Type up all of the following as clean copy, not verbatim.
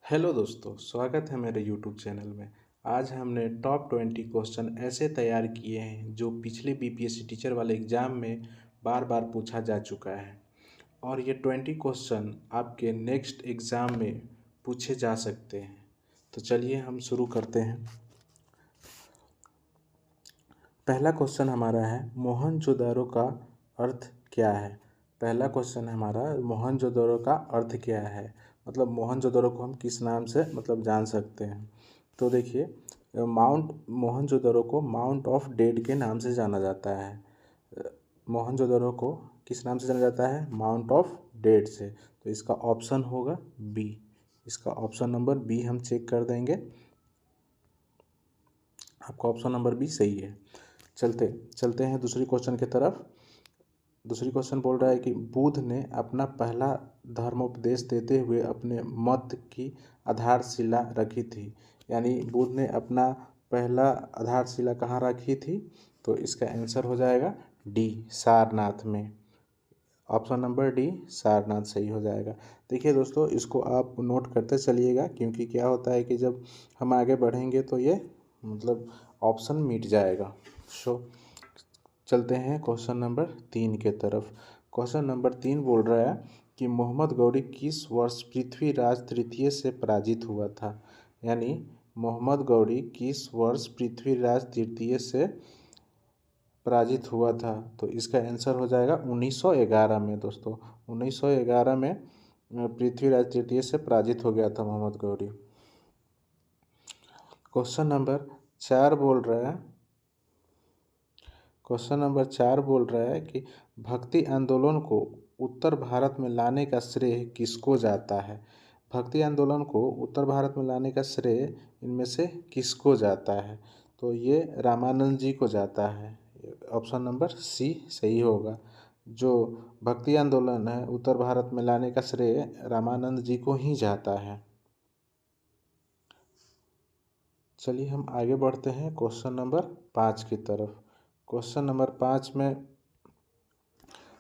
Hello दोस्तों, स्वागत है मेरे यूट्यूब चैनल में। आज हमने टॉप 20 क्वेश्चन ऐसे तैयार किए हैं जो पिछले बीपीएससी टीचर वाले एग्ज़ाम में बार बार पूछा जा चुका है और ये 20 क्वेश्चन आपके नेक्स्ट एग्ज़ाम में पूछे जा सकते हैं। तो चलिए हम शुरू करते हैं। पहला क्वेश्चन हमारा है मोहनजोदड़ो का अर्थ क्या है। पहला क्वेश्चन हमारा मोहनजोदड़ो का अर्थ क्या है, मतलब मोहनजोदड़ो को हम किस नाम से जान सकते हैं। तो देखिए, माउंट मोहनजोदड़ो को माउंट ऑफ डेड के नाम से जाना जाता है। मोहनजोदड़ो को किस नाम से जाना जाता है? माउंट ऑफ डेड से। तो इसका ऑप्शन होगा बी। इसका ऑप्शन नंबर बी हम चेक कर देंगे। आपका ऑप्शन नंबर बी सही है। चलते हैं दूसरी क्वेश्चन की तरफ। दूसरी क्वेश्चन बोल रहा है कि बुद्ध ने अपना पहला धर्मोपदेश देते हुए अपने मत की आधारशिला रखी थी। यानी बुद्ध ने अपना पहला आधारशिला कहाँ रखी थी? तो इसका आंसर हो जाएगा डी, सारनाथ में। ऑप्शन नंबर डी, सारनाथ सही हो जाएगा। देखिए दोस्तों, इसको आप नोट करते चलिएगा, क्योंकि क्या होता है कि जब हम आगे बढ़ेंगे तो ये ऑप्शन मिट जाएगा। चलते हैं क्वेश्चन नंबर 3 के तरफ। क्वेश्चन नंबर 3 बोल रहा है कि मोहम्मद गौरी किस वर्ष पृथ्वीराज तृतीय से पराजित हुआ था। यानी मोहम्मद गौरी किस वर्ष पृथ्वीराज तृतीय से पराजित हुआ था। तो इसका आंसर हो जाएगा 1911 में। दोस्तों 1911 में पृथ्वीराज तृतीय से पराजित हो गया था मोहम्मद गौरी। क्वेश्चन नंबर 4 बोल रहा है कि भक्ति आंदोलन को उत्तर भारत में लाने का श्रेय किसको जाता है। भक्ति आंदोलन को उत्तर भारत में लाने का श्रेय इनमें से किसको जाता है? तो ये रामानंद जी को जाता है। ऑप्शन नंबर सी सही होगा। जो भक्ति आंदोलन है उत्तर भारत में लाने का श्रेय रामानंद जी को ही जाता है। चलिए हम आगे बढ़ते हैं क्वेश्चन नंबर 5 की तरफ। क्वेश्चन नंबर 5 में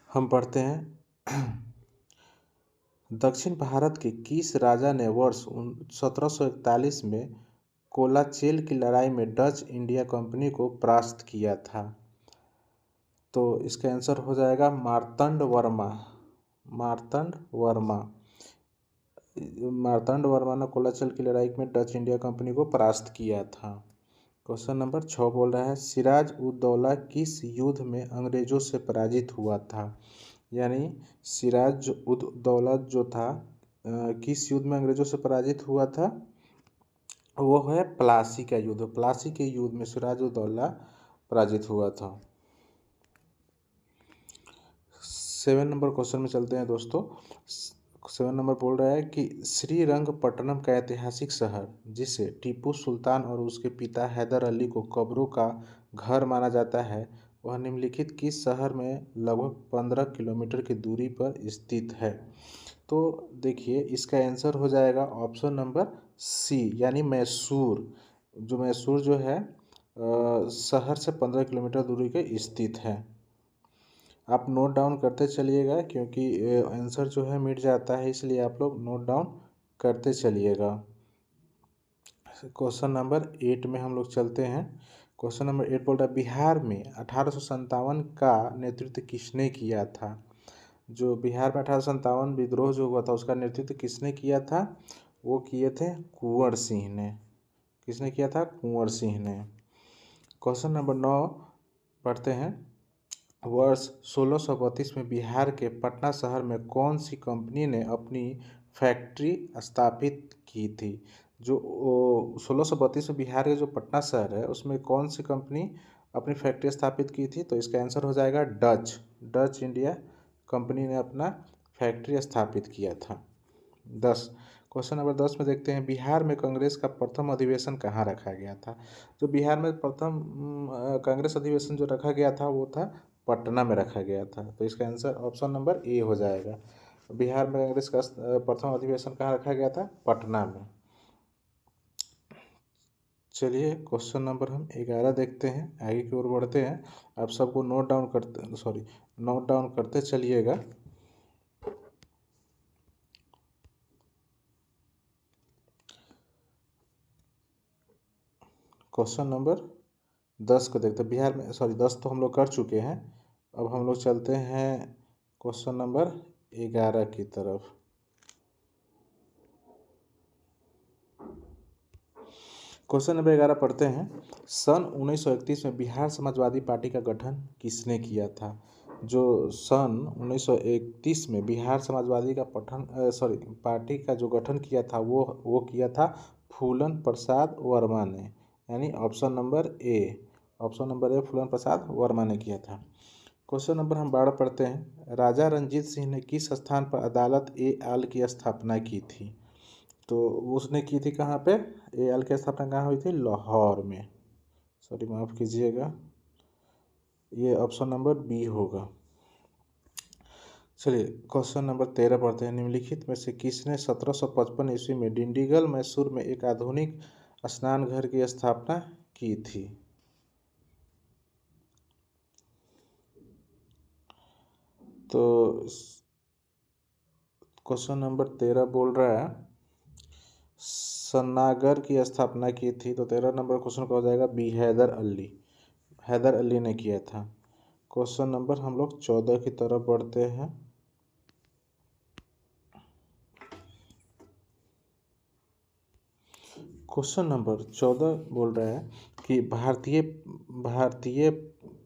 हम पढ़ते हैं दक्षिण भारत के किस राजा ने वर्ष 1741 में कोलाचेल की लड़ाई में डच इंडिया कंपनी को परास्त किया था। तो इसका आंसर हो जाएगा मार्तंड वर्मा ने कोलाचल की लड़ाई में डच इंडिया कंपनी को परास्त किया था। क्वेश्चन नंबर 6 बोल रहा है सिराज उद दौला किस युद्ध में अंग्रेजों से पराजित हुआ था। यानी सिराज उद दौला जो था किस युद्ध में अंग्रेजों से पराजित हुआ था? वो है प्लासी का युद्ध। प्लासी के युद्ध में सिराज उद दौला पराजित हुआ था। 7 नंबर क्वेश्चन में चलते हैं दोस्तों। 7 नंबर बोल रहा है कि श्रीरंगपट्टनम का ऐतिहासिक शहर, जिसे टीपू सुल्तान और उसके पिता हैदर अली को कब्रों का घर माना जाता है, वह निम्नलिखित किस शहर में लगभग 15 किलोमीटर की दूरी पर स्थित है। तो देखिए, इसका आंसर हो जाएगा ऑप्शन नंबर सी, यानी मैसूर। जो मैसूर जो है शहर से 15 किलोमीटर दूरी पे स्थित है। आप नोट डाउन करते चलिएगा, क्योंकि आंसर जो है मिट जाता है, इसलिए आप लोग नोट डाउन करते चलिएगा। क्वेश्चन नंबर 8 में हम लोग चलते हैं। क्वेश्चन नंबर 8 बोल रहा है बिहार में 1857 का नेतृत्व किसने किया था। जो बिहार में 1857 विद्रोह जो हुआ था उसका नेतृत्व किसने किया था? वो किए थे कुंवर सिंह ने। किसने किया था? कुंवर सिंह ने। क्वेश्चन नंबर 9 पढ़ते हैं। वर्ष 1632 में बिहार के पटना शहर में कौन सी कंपनी ने अपनी फैक्ट्री स्थापित की थी। जो 1632 में बिहार के जो पटना शहर है उसमें कौन सी कंपनी अपनी फैक्ट्री स्थापित की थी। तो इसका आंसर हो जाएगा डच इंडिया कंपनी ने अपना फैक्ट्री स्थापित किया था। 10 क्वेश्चन नंबर 10 में देखते हैं बिहार में कांग्रेस का प्रथम अधिवेशन कहाँ रखा गया था। जो बिहार में प्रथम कांग्रेस अधिवेशन जो रखा गया था वो था पटना में रखा गया था। तो इसका आंसर ऑप्शन नंबर ए हो जाएगा। बिहार में कांग्रेस का प्रथम अधिवेशन कहाँ रखा गया था? पटना में। चलिए क्वेश्चन नंबर हम 11 देखते हैं, आगे की ओर बढ़ते हैं। आप सबको नोट डाउन करते चलिएगा। क्वेश्चन नंबर 10 को देखते हैं। बिहार में 10 तो हम लोग कर चुके हैं। अब हम लोग चलते हैं क्वेश्चन नंबर 11 की तरफ। क्वेश्चन नंबर 11 पढ़ते हैं। सन 1931 में बिहार समाजवादी पार्टी का गठन किसने किया था? जो सन 1931 में बिहार समाजवादी का पार्टी का जो गठन किया था वो किया था फूलन प्रसाद वर्मा ने, यानी ऑप्शन नंबर ए फूलन प्रसाद वर्मा ने किया था। क्वेश्चन नंबर हम 12 पढ़ते हैं। राजा रंजीत सिंह ने किस स्थान पर अदालत ए आल की स्थापना की थी? तो उसने की थी कहाँ पे? ए आल की स्थापना कहाँ हुई थी? लाहौर में। माफ़ कीजिएगा, ये ऑप्शन नंबर बी होगा। चलिए क्वेश्चन नंबर 13 पढ़ते हैं। निम्नलिखित में से किसने 1755 ईस्वी में डिंडीगल मैसूर में एक आधुनिक स्नान घर की स्थापना की थी? तो क्वेश्चन नंबर 13 बोल रहा है सन्नागर की स्थापना की थी। तो 13 नंबर क्वेश्चन का हो जाएगा बी, हैदर अली ने किया था। क्वेश्चन नंबर हम लोग 14 की तरफ बढ़ते हैं। क्वेश्चन नंबर 14 बोल रहा है कि भारतीय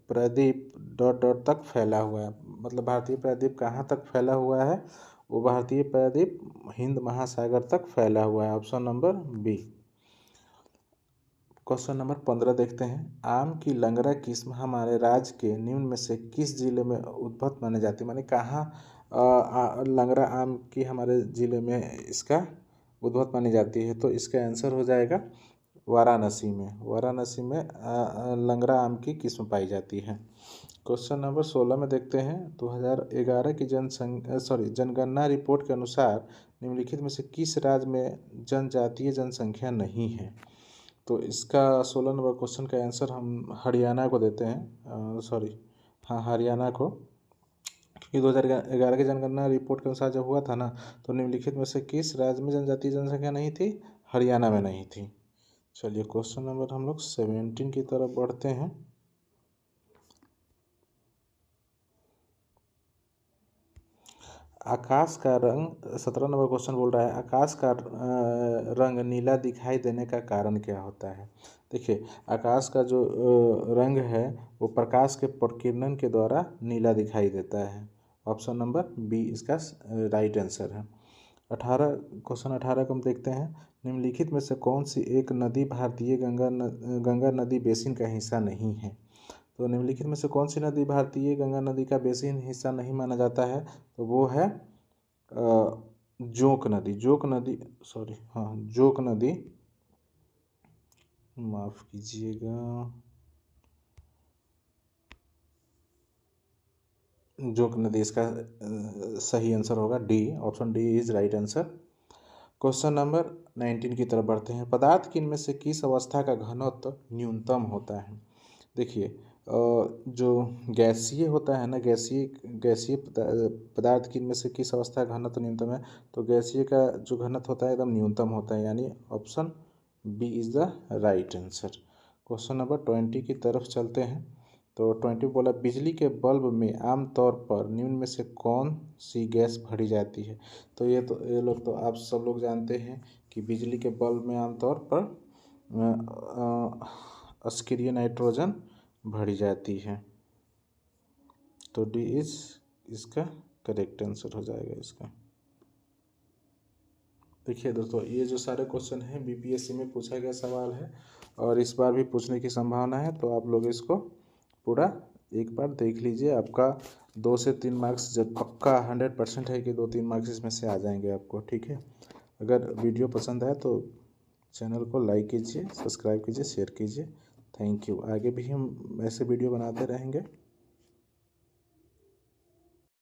प्रदीप डॉट तक फैला हुआ है। मतलब भारतीय प्रदीप कहाँ तक फैला हुआ है? वो भारतीय प्रदीप हिंद महासागर तक फैला हुआ है। Option number B. Question number 15 देखते हैं। आम की लंगड़ा किस्म हमारे राज्य के निम्न में से किस जिले में उद्भव माने जाती है? माने कहाँ लंगड़ा आम की हमारे जिले में इसका उद्भव मानी जाती है? तो इसका आंसर हो जाएगा वाराणसी में लंगड़ा आम की किस्म पाई जाती है। क्वेश्चन नंबर 16 में देखते हैं। 2011 की जनगणना रिपोर्ट के अनुसार निम्नलिखित में से किस राज्य में जनजातीय जनसंख्या नहीं है? तो इसका 16 नंबर क्वेश्चन का आंसर हम हरियाणा को देते हैं। हरियाणा को, क्योंकि 2011 की जनगणना रिपोर्ट के अनुसार जब हुआ था ना, तो निम्नलिखित में से किस राज्य में जनजातीय जनसंख्या नहीं थी? हरियाणा में नहीं थी। चलिए क्वेश्चन नंबर हम लोग 17 की तरफ बढ़ते हैं। आकाश का रंग 17 नंबर क्वेश्चन बोल रहा है आकाश का रंग नीला दिखाई देने का कारण क्या होता है? देखिए, आकाश का जो रंग है वो प्रकाश के प्रकीर्णन के द्वारा नीला दिखाई देता है। ऑप्शन नंबर बी इसका राइट आंसर है। 18 को हम देखते हैं। निम्नलिखित में से कौन सी एक नदी भारतीय गंगा नदी बेसिन का हिस्सा नहीं है? तो निम्नलिखित में से कौन सी नदी भारतीय गंगा नदी का बेसिन हिस्सा नहीं माना जाता है? तो वो है जोंक नदी, माफ कीजिएगा, जोंक नदी इसका सही आंसर होगा D. Option D is right answer. Question number 19 की तरफ बढ़ते हैं। पदार्थ की इनमें से किस अवस्था का घनत्व न्यूनतम होता है? देखिए, जो गैसीय होता है ना, गैसीय पदार्थ की इनमें से किस अवस्था का घनत्व न्यूनतम है? तो गैसीय का जो घनत्व होता है एकदम न्यूनतम होता है, यानी option B is the right answer. Question number 20 की तरफ चलते हैं। तो 20 बोला बिजली के बल्ब में आमतौर पर निम्न में से कौन सी गैस भरी जाती है? तो ये लोग तो आप सब लोग जानते हैं कि बिजली के बल्ब में आमतौर पर अक्षीय नाइट्रोजन भरी जाती है। तो डी इज इसका करेक्ट आंसर हो जाएगा इसका। देखिए दोस्तों, ये जो सारे क्वेश्चन हैं बीपीएससी में पूछा गया सवाल है और इस बार भी पूछने की संभावना है। तो आप लोग इसको पूरा एक बार देख लीजिए। आपका 2 से 3 मार्क्स जब पक्का 100% है कि 2-3 मार्क्स इसमें से आ जाएंगे आपको, ठीक है। अगर वीडियो पसंद आए तो चैनल को लाइक कीजिए, सब्सक्राइब कीजिए, शेयर कीजिए। Thank you. आगे भी हम ऐसे वीडियो बनाते रहेंगे।